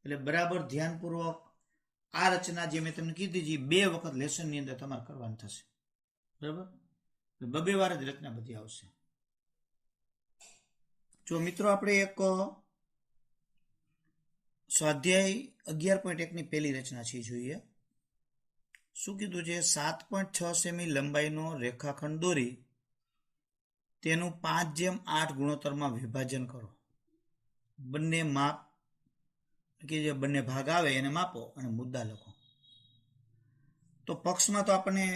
એટલે બરાબર ધ્યાનપૂર્વક આ રચના જે મેં તમને કીધી છે 2 વખત લેસનની અંદર તમારે કરવાની થશે. બરાબર, 2 વાર જ રચના બધી આવશે. જો મિત્રો આપણે એક સ્વાધ્યાય 11.1 ની પહેલી રચના છે જોઈએ. શું કીધું છે? 7.6 સેમી લંબાઈનો રેખાખંડ દોરી તેનું 5:8 ગુણોત્તરમાં વિભાજન કરો. બંને માપ કે જે બંને ભાગ આવે એને માપો અને મુદ્દા લખો. તો પક્ષમાં તો આપણને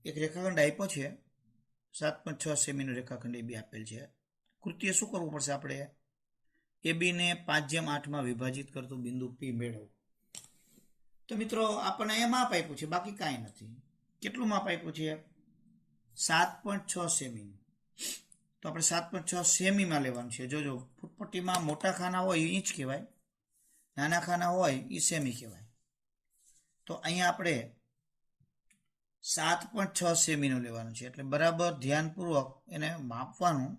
એક રેખાખંડ આપ્યો છે, 7.6 સેમીનો રેખાખંડ AB આપેલ છે. કૃત્ય શું કરવું પડશે? આપણે AB ને 5/8 વિભાજિત કરતું બિંદુ P મેળવવું. તો મિત્રો આપણને એ માપ આપ્યું છે, બાકી કાંઈ નથી. કેટલું માપ આપ્યું છે? 7.6 સેમીનું. તો આપણે 7.6 સેમીમાં લેવાનું છે. જોજો ફૂટપટ્ટીમાં મોટા ખાના હોય એ ઇંચ કહેવાય, નાના ખાના હોય એ સેમી કહેવાય. તો અહીંયા આપણે 7.6 સેમીનું લેવાનું છે. એટલે બરાબર ધ્યાનપૂર્વક એને માપવાનું.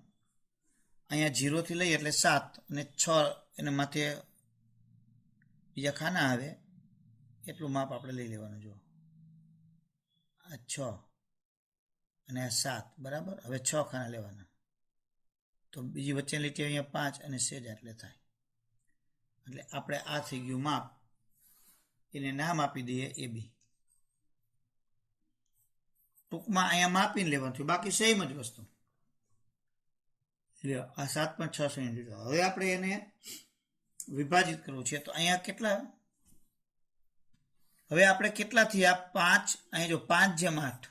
અહીંયા 0 થી લઈ એટલે 7 અને 6 એને માથે બીજા ખાના આવે એટલું માપ આપણે લઈ લેવાનું. જો આ 6 અને આ 7 બરાબર. હવે 6 ખાના લેવાના. તો બીજી વચ્ચેની લીટી અહીંયા 5 અને સેજ એટલે થાય. એટલે આપણે આ થઈ ગયું માપ. એને નામ આપી દઈએ AB. ટૂંકમાં અહીંયા માપીને લેવાનું થયું, બાકી સેમ જ વસ્તુ. આ 7.6 સેમી લીધો. હવે આપણે એને વિભાજિત કરવું છે. તો અહીંયા કેટલા હવે આપણે કેટલા થયા 5, અહીં જો 5 જેમ 8,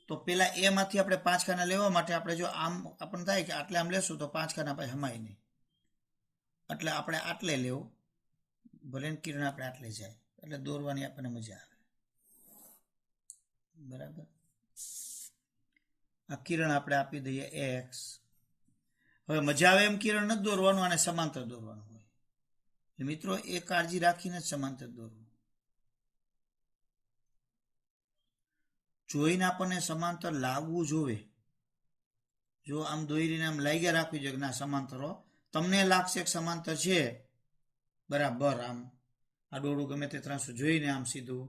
તો પેલા એ માંથી આપણે 5 ખાના લેવા માટે આપણે જો આમ આપણને થાય કે આટલે આમ લેશું તો 5 ખાના પછી હમાય નહીં, એટલે આપણે આટલે લેવું, ભલે કિરણ આપણે આટલે જાય, એટલે દોરવાની આપણને મજા આવે. બરાબર. આ કિરણ આપણે આપી દઈએ એક્સ. હવે મજા આવે એમ કિરણ નથી દોરવાનું, અને સમાંતર દોરવાનું હોય. મિત્રો એ કાળજી રાખીને જ સમાંતર દોરવું. જોઈને આપણને સમાંતર લાગવું જોવે. જો આમ દોરીને આમ લાગ્યા રાખવી જોઈએ કે ના સમાંતરો, તમને લાગશે કે સમાંતર છે બરાબર, આમ આ ડોળું ગમે તે 300 જોઈને આમ સીધું,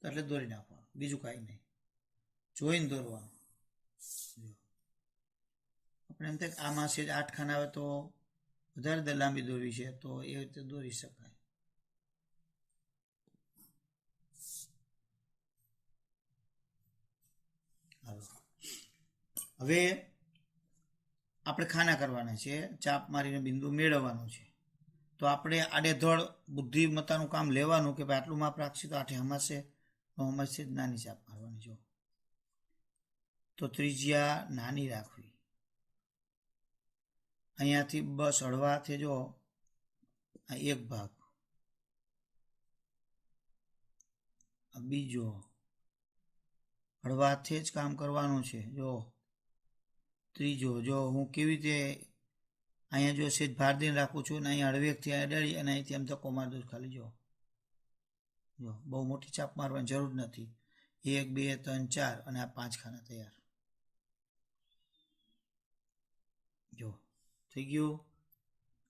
એટલે દોરી નાખવાનું, બીજું કાંઈ નહીં, જોઈને દોરવાનું. આપણે એમ થાય આમાં છે 8 ખાના આવે તો વધારે લાંબી દોરી છે, તો એ રીતે દોરી શકાય. હવે આપણે ખાના કરવાના છે, ચાપ મારીને બિંદુ મેળવવાનું છે. તો આપણે આડેધડ બુદ્ધિમત્તાનું કામ લેવાનું કે ભાઈ આટલું માપ રાખશે તો આઠે હમાશે, હમાશે નાની ચાપ મારવાની. જો તો ત્રિજ્યા નાની રાખવી. અહીંયાથી બસ હળવા હાથે જો આ એક ભાગ, આ બીજો, હળવા હાથે જ કામ કરવાનું છે. જો ત્રીજો, જો હું કેવી રીતે અહીંયા જો સેજ ભાર દઈને રાખું છું, ને અહીંયા હળવેકથી અડાડી અને અહીંથી આમ ધક્કો માર દઉં ખાલી. જો બહુ મોટી ચાપ મારવાની જરૂર નથી. 1 2 3 4 અને આ 5 ખાના તૈયાર. જો થઈ ગયું.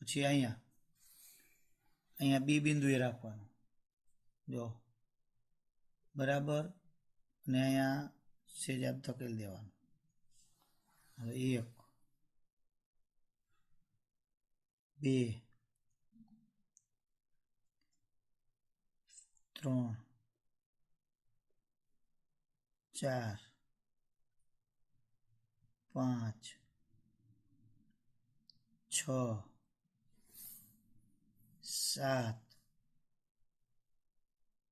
પછી અહીંયા બી બિંદુએ રાખવાનું. જો બરાબર, અને અહીંયા સેજ આમ ધકેલ દેવાનું. હવે 1 2 3 4 5 6 7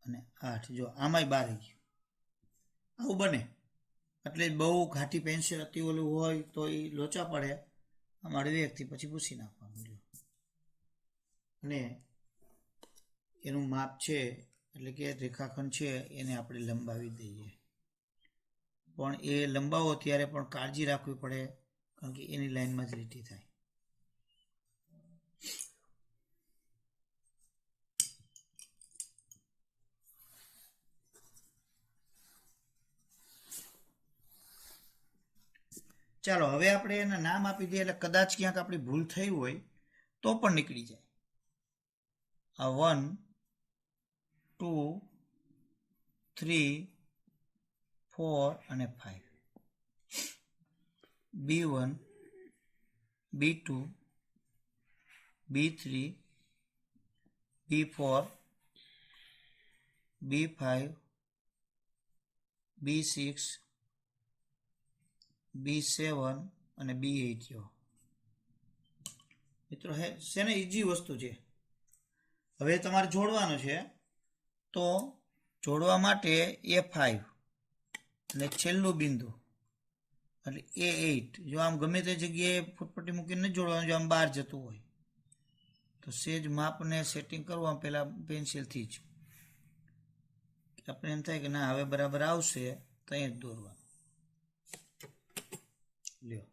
અને 8. જો આમાંય 12 ગયું. આવું બને એટલે બહુ ઘાટી પેન્સિલ અતિ ઓલું હોય તો એ લોચા પડે. આમ અડવેકથી પછી પૂછી નાખવાનું. અને એનું માપ છે એટલે કે રેખાખંડ છે એને આપણે લંબાવી દઈએ. પણ એ લંબાવો ત્યારે પણ કાળજી રાખવી પડે, કારણ કે એની લાઈનમાં જ લીટી થાય. ચાલો હવે આપણે એના નામ આપી દઈએ, એટલે કદાચ ક્યાંક આપણી ભૂલ થઈ હોય તો પણ નીકળી જાય. આ 1 2 3 4 અને 5. B1 B2 B3 B4 B5 B6 B7 અને B8. મિત્રો છે ને ઈઝી વસ્તુ છે. હવે તમારે જોડવાનું છે, તો જોડવા માટે A5 એટલે છેલ્લું બિંદુ, એટલે A8. જો આમ ગમે તે જગ્યાએ ફૂટપટ્ટી મૂકીને નથી જોડવાનું. જો આમ બહાર જતું હોય તો સેજ માપને સેટિંગ કરવું પહેલાં પેન્સિલથી જ. આપણે એમ થાય કે ના હવે બરાબર આવશે તો અહીં જ દોરવાનું. લ્યો,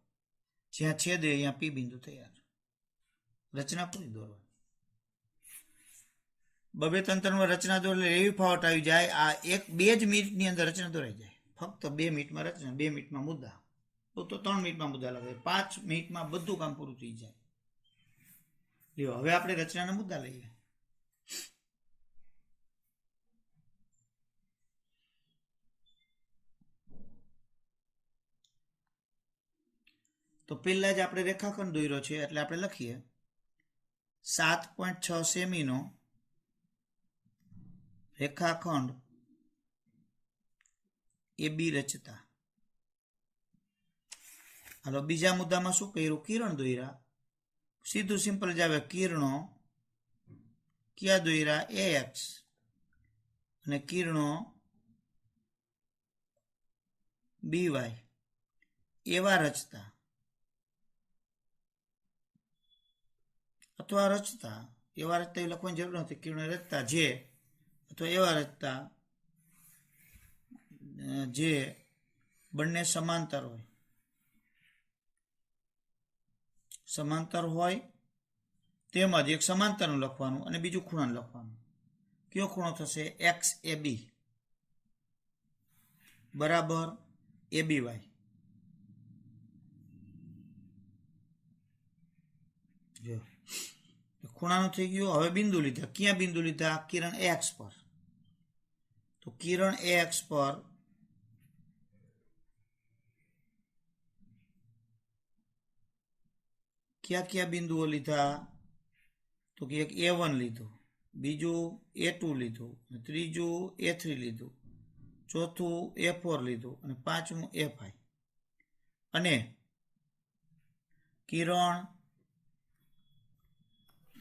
જ્યાં છેદે અહીંયા P બિંદુ તૈયાર. રચના પૂરી દોરવાની. 2-3 ત્રણમાં રચના દોર એટલે એવી ફાવટ આવી જાય. આ 1-2 જ મિનિટની અંદર રચના દોરાઈ જાય. ફક્ત 2 મિનિટમાં રચના, 2 મિનિટમાં મુદ્દા, તો 3 મિનિટમાં મુદ્દા લાગે, 5 મિનિટમાં બધું કામ પૂરું થઈ જાય. લ્યો, હવે આપણે રચનાના મુદ્દા લઈએ. તો પહેલા જ આપણે રેખાખંડ દોર્યો છે એટલે આપણે લખીએ 7.6 સેમીનો રેખાખંડ AB રચતા. હાલો, બીજા મુદ્દામાં શું કર્યું? કિરણ દોર્યા. સીધું સિમ્પલ જ આવે. કિરણો ક્યાં દોર્યા? AX. અને કિરણો BY એવા રચતા અથવા રચતા, એવા રચતા એ લખવાની જરૂર નથી, કિરણો રચતા જે અથવા એવા રચતા જે બંને સમાંતર હોય, સમાંતર હોય તેમજ એક સમાંતરનું લખવાનું અને બીજું ખૂણાનું લખવાનું. કયો ખૂણો થશે? XAB બરાબર ABY. જો ખૂણાનું થઈ ગયું. હવે બિંદુ લીધા. ક્યાં બિંદુ લીધા? કિરણ X પર. તો કિરણ X પર ક્યાં ક્યાં બિંદુઓ લીધા? તો કે એક A1 લીધું, બીજું A2 લીધું, ત્રીજું A3 લીધું, ચોથું A4 લીધું અને પાંચમું A5. અને કિરણ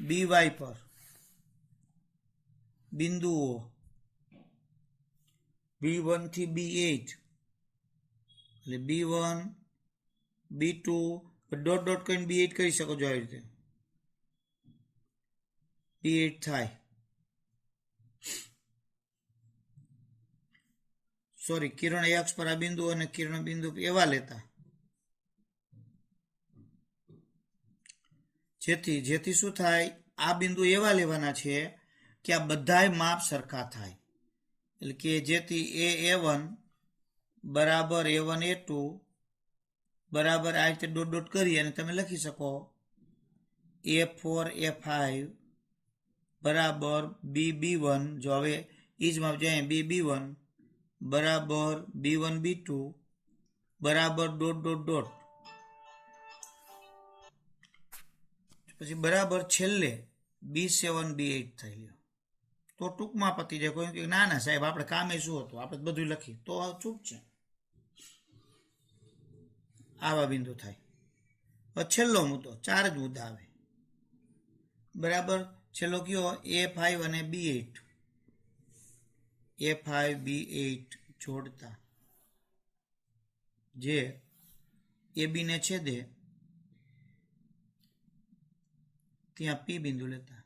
BY પર બિંદુઓ B1 થી B8 એટલે B1 B2 ડોટ ડોટ કરીને B8 કરી શકો છો. આવી રીતે B8 થાય. સોરી, કિરણ X પર આ બિંદુ અને કિરણ બિંદુ એવા લેતા જેથી શું થાય? આ બિંદુ એવા લેવાના છે કે આ બધાય માપ સરખા થાય. એટલે કે જેથી A1 બરાબર A1 A2 બરાબર આ રીતે ડોટ ડોટ કરી અને તમે લખી શકો A4 A5 બરાબર B1. જો હવે ઈ જ માપ જાય B1 બરાબર B1 B2 બરાબર ડોટ ડોટ ડોટ. પછી બરાબર છેલ્લે B7 B8 થઈ ગયો. તો ટૂંકમાં પતી જાય. કોઈ ના ના સાહેબ આપણે કામે શું હતું, આપણે બધું લખી તો ચૂક છે. આવા બિંદુ થાય. છેલ્લો મુદ્દો, 4 જ મુદ્દા આવે. બરાબર છેલ્લો કયો? A5 અને B8. A5 B8 જોડતા જે AB ને છેદે ત્યાં P બિંદુ લેતા.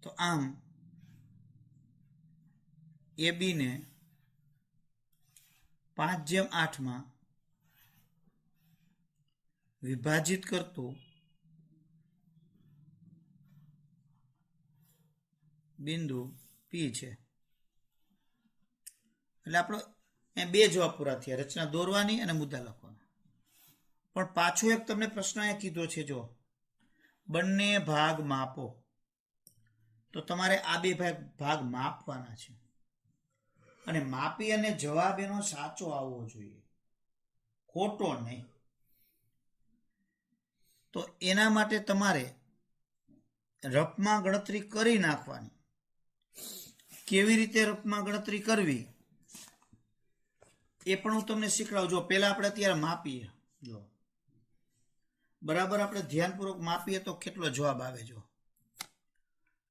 તો આમ AB ને 5/8 વિભાજિત કરતું બિંદુ P છે. એટલે આપણો બે જવાબ પૂરા થયા, રચના દોરવાની અને મુદ્દા લખવાના. પણ પાછો એક તમને પ્રશ્ન અહીંયા કીધો છે, જો બંને ભાગ માપો, તો તમારે આ બે ભાગ માપવાના છે અને માપી અને જવાબ એનો સાચો આવવો જોઈએ, ખોટો નહીં. તો એના માટે તમારે રફમાં ગણતરી કરી નાખવાની. કેવી રીતે રફમાં ગણતરી કરવી એ પણ હું તમને શીખવાડું. જો પહેલા આપણે અત્યારે માપીએ, જો બરાબર આપણે ધ્યાનપૂર્વક માપીએ તો કેટલો જવાબ આવે જો,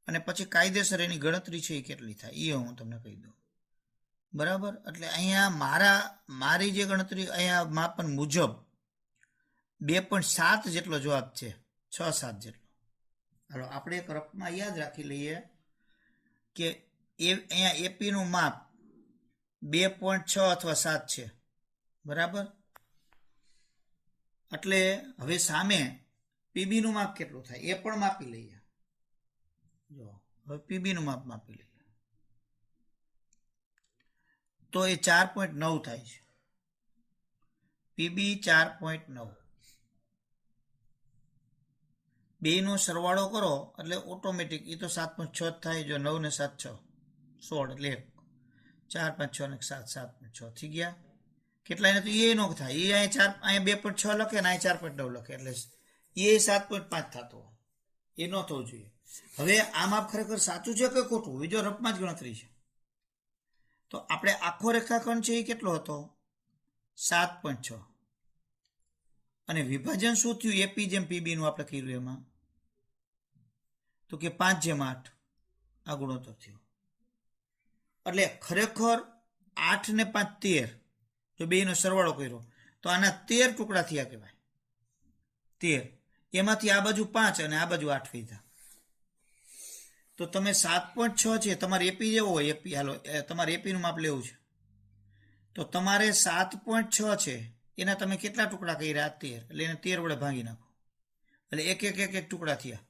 અને પછી કાયદેસર એની ગણતરી છે એ કેટલી થાય એ હું તમને કહી દઉં. બરાબર, એટલે અહીંયા મારી જે ગણતરી અહીંયા માપન મુજબ 2.7 જેટલો જવાબ છે, 6-7 જેટલો. હાલો આપણે એક રફમાં યાદ રાખી લઈએ કે અહીંયા એપી નું માપ 2.6 અથવા 7 છે. બરાબર, એટલે હવે સામે પીબી નું માપ કેટલું થાય એ પણ માપી લઈએ. જો હવે પીબી નું માપ માપી લઈએ તો એ 4.9 થાય છે. પીબી 4.9. બે નો સરવાળો કરો એટલે ઓટોમેટિક એ તો 7.6 થાય. જો 9 ને 7 6 16 એટલે 4 5 6 ને 7 7.6 થઈ ગયા. કેટલા ને તો એ નો થાય, એ અહીંયા 2.6 લખે ને અહીંયા 4.9 લખે એટલે એ 7.5 થતો હોય, એ ન થવું જોઈએ. હવે આ માપ ખરેખર સાચું છે કે ખોટું બીજો રફમાં જ ગણતરી છે. તો આપણે આખો રેખાખંડ છે એ કેટલો હતો? 7.6. અને વિભાજન શું થયું એપી જેમ પીબી નું આપણે કર્યું એમાં તો કે 5/8 આ ગુણોત્તર થયો. એટલે ખરેખર 8 ને 5 13, જો બેનો સરવાળો કર્યો તો આના 13 ટુકડા થયા કહેવાય. 13 એમાંથી આ બાજુ 5 અને આ બાજુ 8 વધ્યા. તો તમે 7.6 છે તમારે એપી જેવો હોય, એપી હાલો તમારે એપીનું માપ લેવું છે તો તમારે 7.6 છે એના તમે કેટલા ટુકડા કર્યા? 13. એટલે એને 13 વડે ભાંગી નાખો એટલે એક ટુકડા થયા.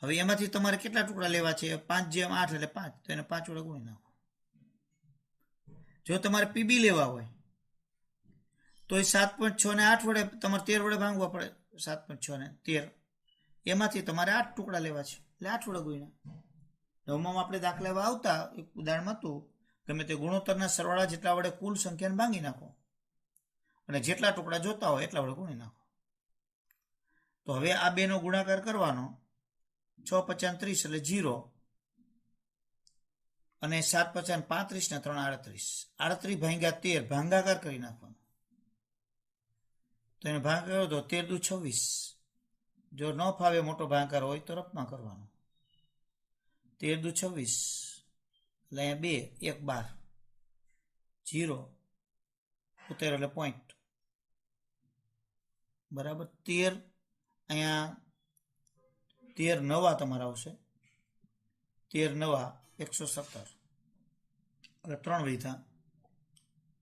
હવે એમાંથી તમારે કેટલા ટુકડા લેવા છે? 5/8 એટલે 5, તો એને 5 વડે ગુણી નાખો. જો તમારે પીબી લેવા હોય તો એ 7.6 ને 8 વડે તમારે 13 વડે ભાંગવા પડે. 7.6 ને 13 એમાંથી તમારે 8 ટુકડા લેવા છે એટલે 8 વડે ગુણ્યા. નવમાં આપણે દાખલા એવા આવતા, એક ઉદાહરણ હતું, ગમે તે ગુણોત્તરના સરવાળા જેટલા વડે કુલ સંખ્યાને ભાંગી નાખો અને જેટલા ટુકડા જોતા હોય એટલા વડે ગુણી નાખો. તો હવે આ બેનો ગુણાકાર કરવાનો. 6 × 5 = 30 એટલે 0 અને 7 × 5 = 35 ને 3 = 38. 38 × 13 ભાંગાકાર કરી નાખવાનો. તો એને ભાગ કર્યો તો 13 × 26. જો ન ફાવે મોટો ભાગાકાર હોય તો રફમાં કરવાનો. 13 × 26 એટલે અહીંયા 2 1 12 0 ઉતેર એટલે પોઈન્ટ બરાબર. 13 અહીંયા 13 નવા તમારા આવશે. 13 નવા 117 એટલે 3 વધ્યા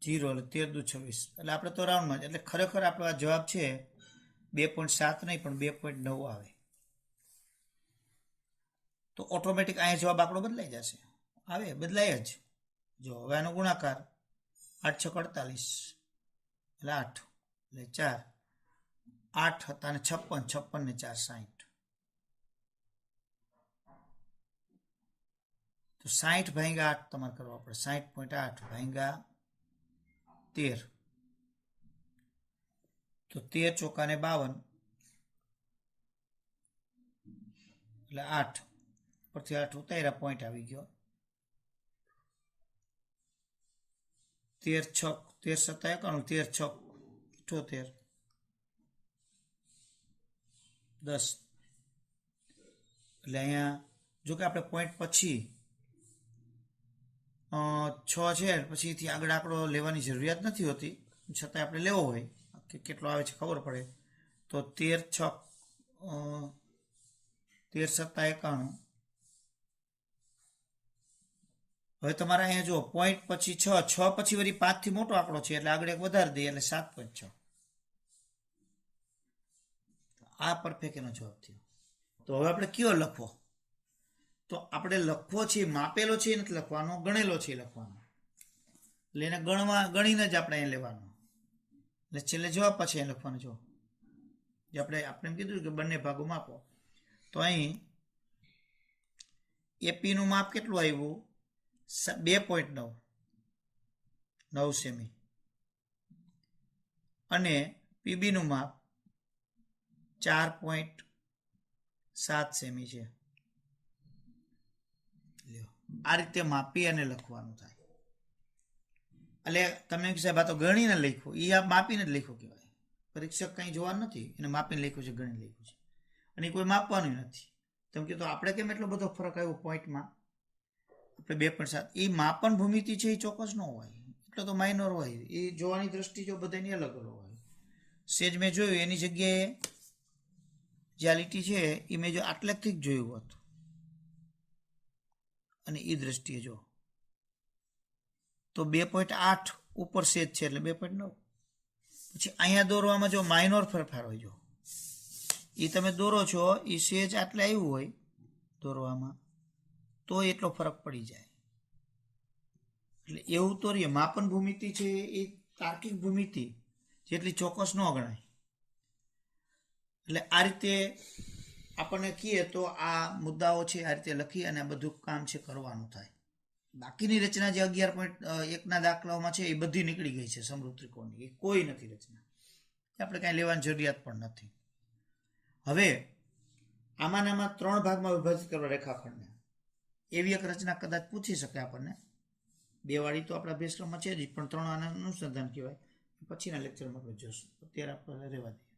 0 એટલે 13 × 26 એટલે આપણે તો રાઉન્ડમાં જ. એટલે ખરેખર આપણો આ જવાબ છે 2.7 નહીં પણ 2.9 આવે. તો ઓટોમેટિક અહીંયા જવાબ આંકડો બદલાઈ જશે. આવે બદલાય જ. જો હવે આનો ગુણાકાર 8 × 6 = 48 એટલે 8 એટલે 4 8 હતા અને 56 56 ને 4 60. તો 60/8 તમારે કરવા પડે. 60.8 / 13 તો 13 × 4 = 52 એટલે 8 પરથી 8 ઉતાર્યા પોઈન્ટ આવી ગયો. 13 × 6 = 13 × 7 = 71 13 10 એટલે અહીંયા જો કે આપણે પોઈન્ટ પછી 6 છે પછીથી આગળ આંકડો લેવાની જરૂરિયાત નથી હોતી, છતાં આપણે લેવો હોય કે કેટલો આવે છે ખબર પડે તો 13 × 6 = 91. હવે તમારે અહીંયા જો પોઈન્ટ પછી 6 પછી વળી 5 થી મોટો આંકડો છે એટલે આગળ એક વધારી દઈએ એટલે 7.6. આ પરફેક્ટ એનો જવાબ થયો. તો હવે આપણે કયો લખવો? તો આપણે લખવો છે માપેલો છે નથી લખવાનો, ગણેલો છે લખવાનો. એટલે એને ગણીને જ આપણે અહીં લેવાનો. એટલે છેલ્લે જવાબ પછી અહીં લખવાનો. જો જે આપણે એમ કીધું કે બંને ભાગો માપો. તો અહીં એપી નું માપ કેટલું આવ્યું? 2.9 સેમી અને પીબી નું માપ 4.7 સેમી છે. આ રીતે માપી અને લખવાનું થાય. એટલે તમે સાહેબ આ તો ગણીને લખ્યું, એ આ માપીને જ લખ્યું કહેવાય. પરીક્ષક કંઈ જોવાનું નથી, એને માપીને લખ્યું છે, ગણી લખ્યું છે અને કોઈ માપવાનું નથી. તેમ કે તો આપણે કેમ એટલો બધો ફરક આવ્યો પોઈન્ટમાં? આપણે 2.7 એ માપન ભૂમિતિ છે એ ચોક્કસ ન હોય, એટલો તો માઇનોર હોય. એ જોવાની દ્રષ્ટિ જો બધાની અલગ અલગ હોય. સેજ મેં જોયું એની જગ્યાએ જે આ લીટી છે એ મેં જો આટલેથી જ જોયું હતું અને એ દ્રષ્ટિએ જો તો 2.8 ઉપર સેજ છે એટલે 2.9. પછી અહીંયા દોરવામાં જો માઇનોર ફેરફાર હોય, જો એ તમે દોરો છો એ સેજ આટલે આવ્યું હોય દોરવામાં તો એટલો ફરક પડી જાય. એટલે એવું તો રે માપન ભૂમિતિ છે એ તાર્કિક ભૂમિતિ જેટલી ચોક્કસ ન ગણાય. એટલે આ રીતે આપણને કહીએ તો આ મુદ્દાઓ છે આ રીતે લખી અને બધું કામ છે કરવાનું થાય. બાકીની રચના જે 11.1 દાખલાઓમાં છે એ બધી નીકળી ગઈ છે સમરૂપ ત્રિકોણની, એ કોઈ નથી રચના, આપણે કાંઈ લેવાની જરૂરિયાત પણ નથી. હવે આમાં 3 ભાગમાં વિભાજિત કરવા રેખાખંડને, એવી એક રચના કદાચ પૂછી શકે આપણને. 2 વાળી તો આપણા અભ્યાસક્રમમાં છે જ, પણ 3 આના અનુસંધાન કહેવાય. પછીના લેક્ચરમાં આપણે જોશું, અત્યારે આપણે રહેવા દઈએ.